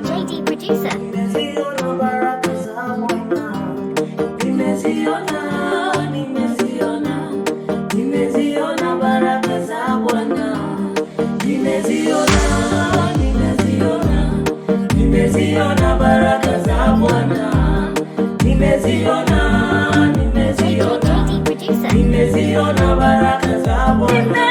JD producer. Nimeziona baraka za Bwana, nimeziona baraka za Bwana, nimeziona baraka za Bwana, nimeziona baraka za Bwana.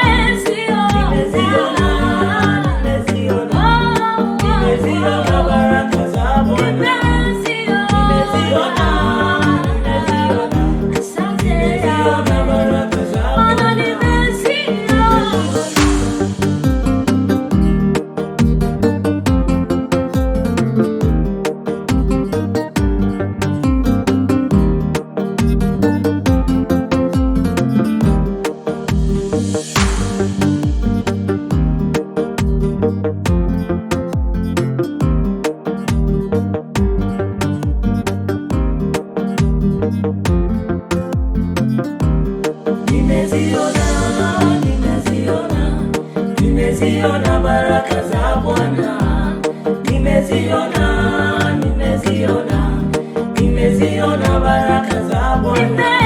Nimeziona baraka za Bwana, nimeziona baraka za Bwana.